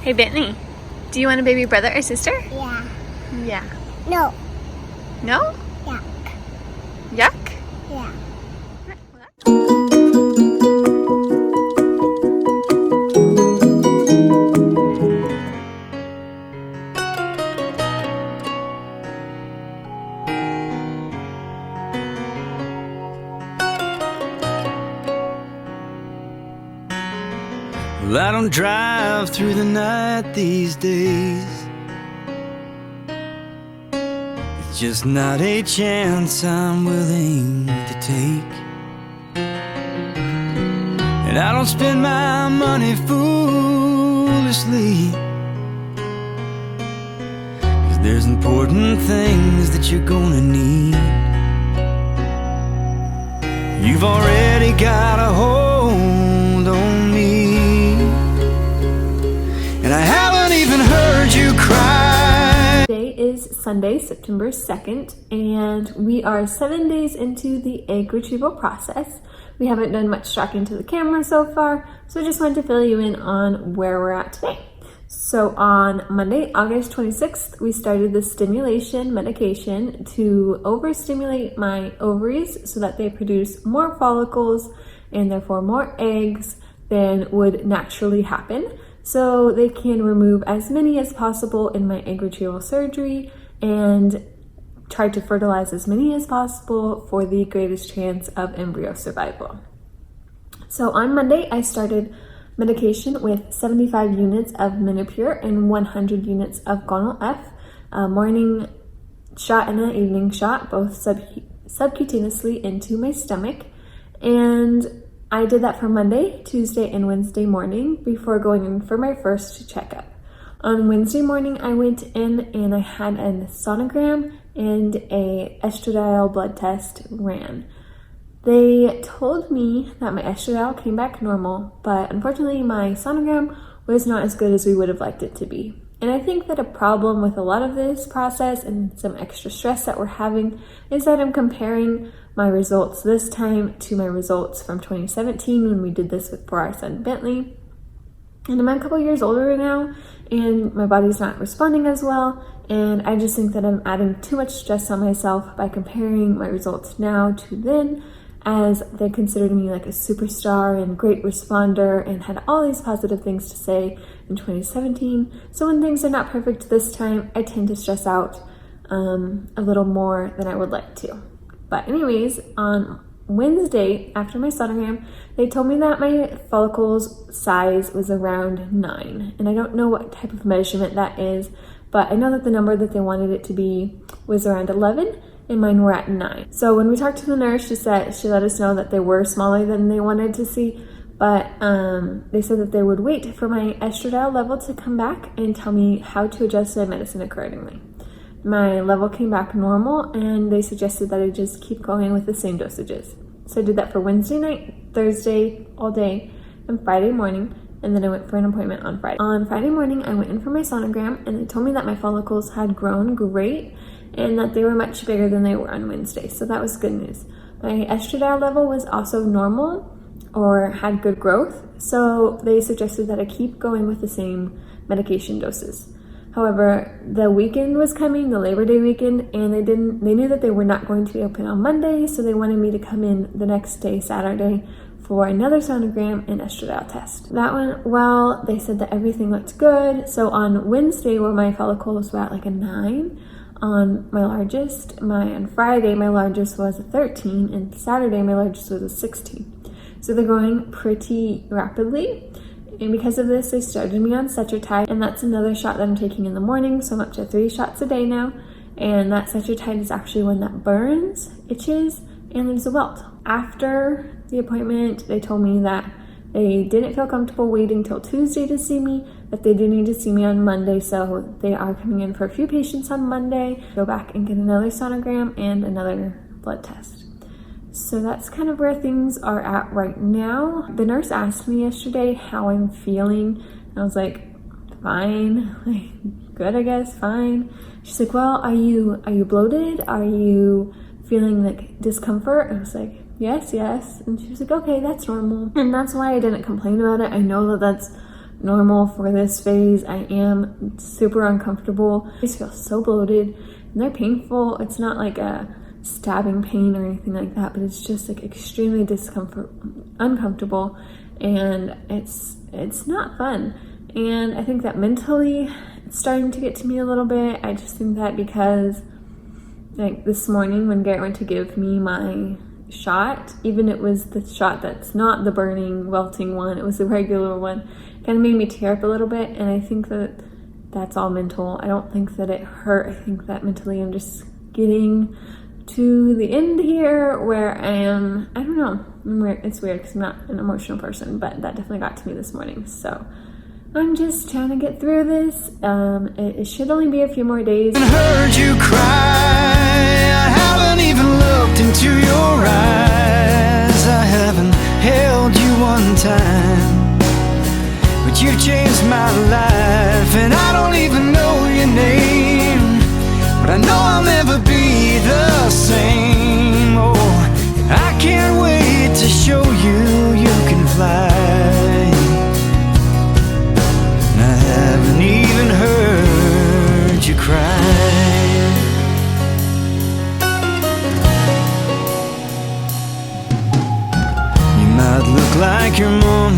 Hey Bentley, do you want a baby brother or sister? Yeah. Yeah. No. No? Yuck. Yuck? Yeah. Well, I don't drive through the night these days. It's just not a chance I'm willing to take. And I don't spend my money foolishly, 'cause there's important things that you're gonna need. You've already got a hold on me, and I haven't even heard you cry. Today is Sunday, September 2nd, and we are 7 days into the egg retrieval process. We haven't done much talking to the camera so far, so I just wanted to fill you in on where we're at today. So on Monday, August 26th, we started the stimulation medication to overstimulate my ovaries so that they produce more follicles and therefore more eggs than would naturally happen, so they can remove as many as possible in my egg retrieval surgery and try to fertilize as many as possible for the greatest chance of embryo survival. So on Monday, I started medication with 75 units of Minipure and 100 units of Gonal F, a morning shot and an evening shot, both subcutaneously into my stomach. And I did that for Monday, Tuesday, and Wednesday morning before going in for my first checkup. On Wednesday morning, I went in and I had a sonogram and a estradiol blood test ran. They told me that my estradiol came back normal, but unfortunately my sonogram was not as good as we would have liked it to be. And I think that a problem with a lot of this process and some extra stress that we're having is that I'm comparing my results this time to my results from 2017 when we did this for our son Bentley. And I'm a couple years older now, and my body's not responding as well, and I just think that I'm adding too much stress on myself by comparing my results now to then, as they considered me like a superstar and great responder and had all these positive things to say in 2017. So when things are not perfect this time, I tend to stress out a little more than I would like to. But anyways, on Wednesday, after my sonogram, they told me that my follicles size was around 9. And I don't know what type of measurement that is, but I know that the number that they wanted it to be was around 11, and mine were at 9. So when we talked to the nurse, she let us know that they were smaller than they wanted to see, but they said that they would wait for my estradiol level to come back and tell me how to adjust my medicine accordingly. My level came back normal, and they suggested that I just keep going with the same dosages. So I did that for Wednesday night, Thursday all day, and Friday morning, and then I went for an appointment on Friday. On Friday morning, I went in for my sonogram, and they told me that my follicles had grown great and that they were much bigger than they were on Wednesday, so that was good news. My estradiol level was also normal or had good growth, so they suggested that I keep going with the same medication doses. However, the weekend was coming, the Labor Day weekend, and they knew that they were not going to be open on Monday, so they wanted me to come in the next day, Saturday, for another sonogram and estradiol test. That went well. They said that everything looked good. So on Wednesday, where my follicles were at like a 9 on my largest, on Friday, my largest was a 13, and Saturday, my largest was a 16. So they're growing pretty rapidly. And because of this, they started me on Cetrotide, and that's another shot that I'm taking in the morning, so I'm up to 3 shots a day now. And that Cetrotide is actually one that burns, itches, and leaves a welt. After the appointment, they told me that they didn't feel comfortable waiting till Tuesday to see me, that they do need to see me on Monday, so they are coming in for a few patients on Monday, go back and get another sonogram and another blood test. So that's kind of where things are at right now. The nurse asked me yesterday how I'm feeling, and I was like, fine, like good, I guess, fine. She's like, well, are you bloated? Are you feeling like discomfort? I was like, yes. And she was like, okay, that's normal. And that's why I didn't complain about it. I know that that's normal for this phase. I am super uncomfortable. I just feel so bloated and they're painful. It's not like a stabbing pain or anything like that, but it's just like extremely uncomfortable, and it's not fun. And I think that mentally it's starting to get to me a little bit. I just think that because like this morning when Garrett went to give me my shot, even it was the shot that's not the burning, welting one, it was the regular one, kind of made me tear up a little bit. And I think that that's all mental. I don't think that it hurt. I think that mentally I'm just getting to the end here where I am, I don't know, it's weird because I'm not an emotional person, but that definitely got to me this morning. So I'm just trying to get through this. It should only be a few more days. I heard you cry. I haven't even looked into your eyes. I haven't held you one time, but you've changed my life, and I don't even know your name, but I know I'll never be the same. Oh, I can't wait to show you you can fly. And I haven't even heard you cry. You might look like your mom,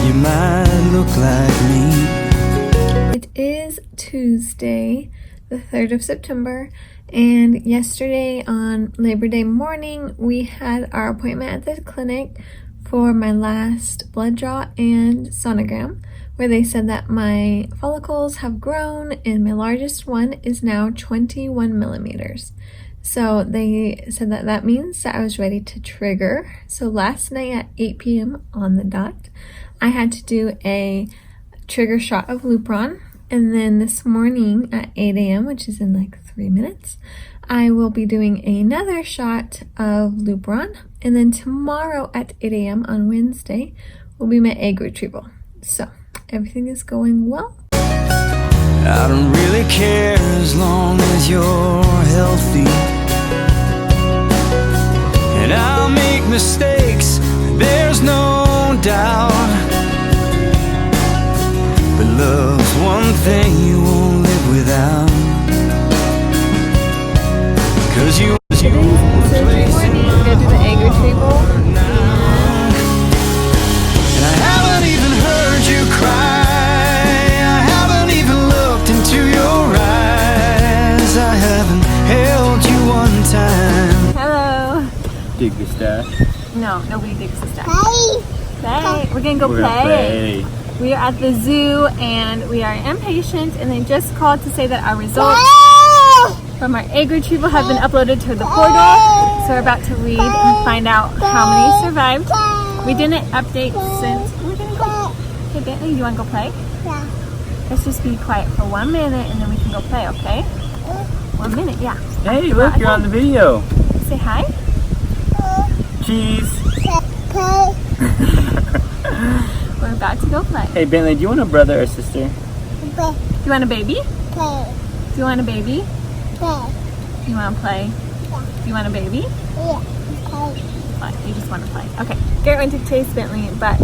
you might look like me. It is Tuesday, the 3rd of September, and yesterday on Labor Day morning we had our appointment at the clinic for my last blood draw and sonogram, where they said that my follicles have grown and my largest one is now 21 millimeters. So they said that that means that I was ready to trigger. So last night at 8 p.m. on the dot, I had to do a trigger shot of Lupron. And then this morning at 8 a.m., which is in like 3 minutes, I will be doing another shot of Lupron. And then tomorrow at 8 a.m. on Wednesday will be my egg retrieval. So everything is going well. I don't really care as long as you're healthy. And I'll make mistakes, there's no doubt. But love's one thing you won't live without. Cause you Surgery morning, go do the egg retrieval. And I haven't even heard you cry. I haven't even looked into your eyes. I haven't held you one time. Hello. Dig the stash. No, nobody digs the stash. Hey, we're gonna go play. We are at the zoo and we are impatient, and they just called to say that our results from our egg retrieval have been uploaded to the portal. So we're about to read and find out how many survived. We didn't update since we're gonna go. Hey Bentley, you wanna go play? Yeah. Let's just be quiet for 1 minute and then we can go play, okay? 1 minute, yeah. Hey, look, you're on the video. Say hi. Cheese. We're about to go play. Hey, Bentley, do you want a brother or sister? Do you want a baby? Do you want a baby? You want to play? Do you want a baby? What? You just want to play. Okay. Garrett went to chase Bentley, but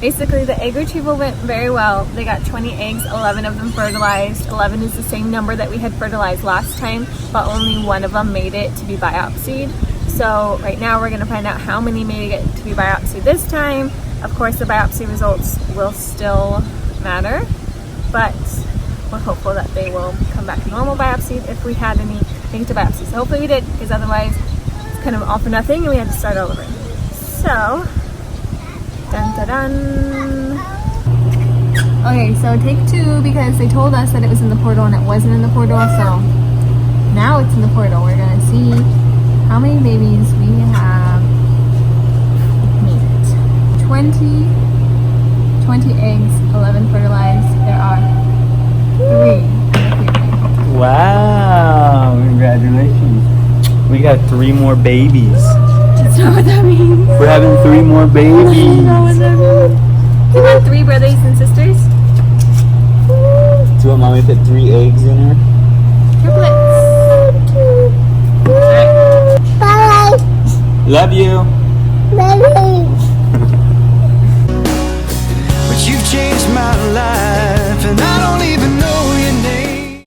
basically the egg retrieval went very well. They got 20 eggs, 11 of them fertilized. 11 is the same number that we had fertilized last time, but only one of them made it to be biopsied. So right now we're going to find out how many made it to be biopsied this time. Of course, the biopsy results will still matter, but we're hopeful that they will come back normal biopsied if we had anything to biopsy. So hopefully we did, because otherwise it's kind of all for nothing and we had to start all over. So, dun dun dun. Okay, so take 2, because they told us that it was in the portal and it wasn't in the portal, so now it's in the portal. We're gonna see how many babies we have made it. 20 eggs, 11 fertilized. There are 3. Wow, congratulations. We got 3 more babies. That's not what that means. We're having 3 more babies. That's not what that means. You want 3 brothers and sisters? Do you want mommy to put 3 eggs in her? Triplets. Love you. But you've changed my life.